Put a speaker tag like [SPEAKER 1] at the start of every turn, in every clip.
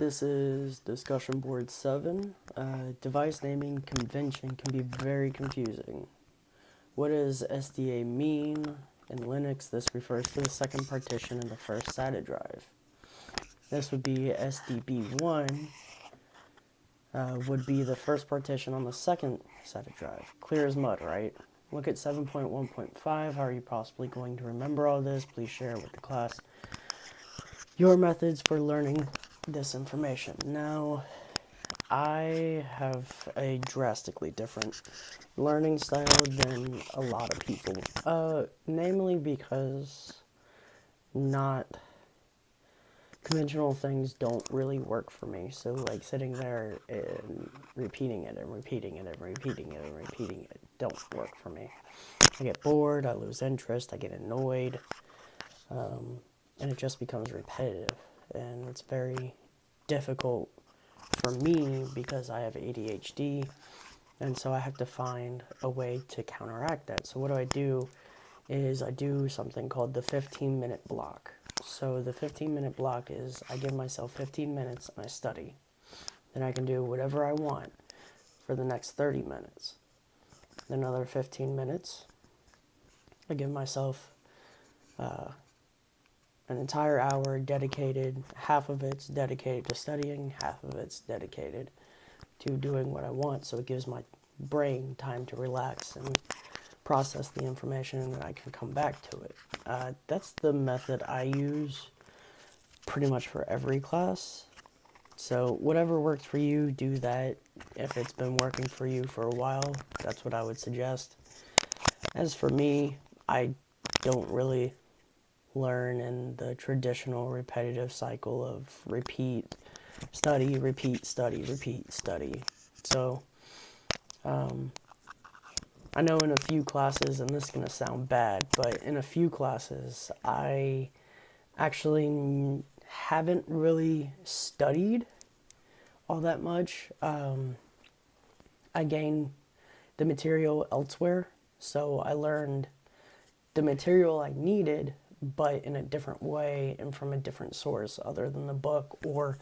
[SPEAKER 1] This is discussion board 7. Device naming convention can be very confusing. What does SDA mean? In Linux, this refers to the second partition in the first SATA drive. This would be SDB1, would be the first partition on the second SATA drive. Clear as mud, right? Look at 7.1.5. How are you possibly going to remember all this? Please share with the class your methods for learning this information. Now, I have a drastically different learning style than a lot of people. Namely because not conventional things don't really work for me. So like sitting there and repeating it and repeating it and repeating it and repeating it don't work for me. I get bored, I lose interest, I get annoyed, and it just becomes repetitive. And it's very difficult for me because I have ADHD, and so I have to find a way to counteract that. So what do is I do something called the 15-minute block. So the 15-minute block is I give myself 15 minutes and I study. Then I can do whatever I want for the next 30 minutes. Then another 15 minutes. I give myself an entire hour dedicated. Half of it's dedicated to studying, half of it's dedicated to doing what I want. So it gives my brain time to relax and process the information, and then I can come back to it. That's the method I use pretty much for every class. So whatever works for you, do that. If it's been working for you for a while, that's what I would suggest. As for me, I don't really learn in the traditional repetitive cycle of repeat, study, repeat, study, repeat, study. So, I know in a few classes, and this is going to sound bad, but in a few classes, I actually haven't really studied all that much. I gained the material elsewhere, so I learned the material I needed, but in a different way and from a different source other than the book or,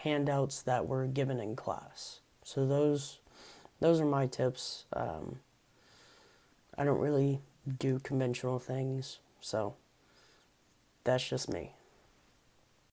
[SPEAKER 1] handouts that were given in class. So those are my tips. I don't really do conventional things, so that's just me.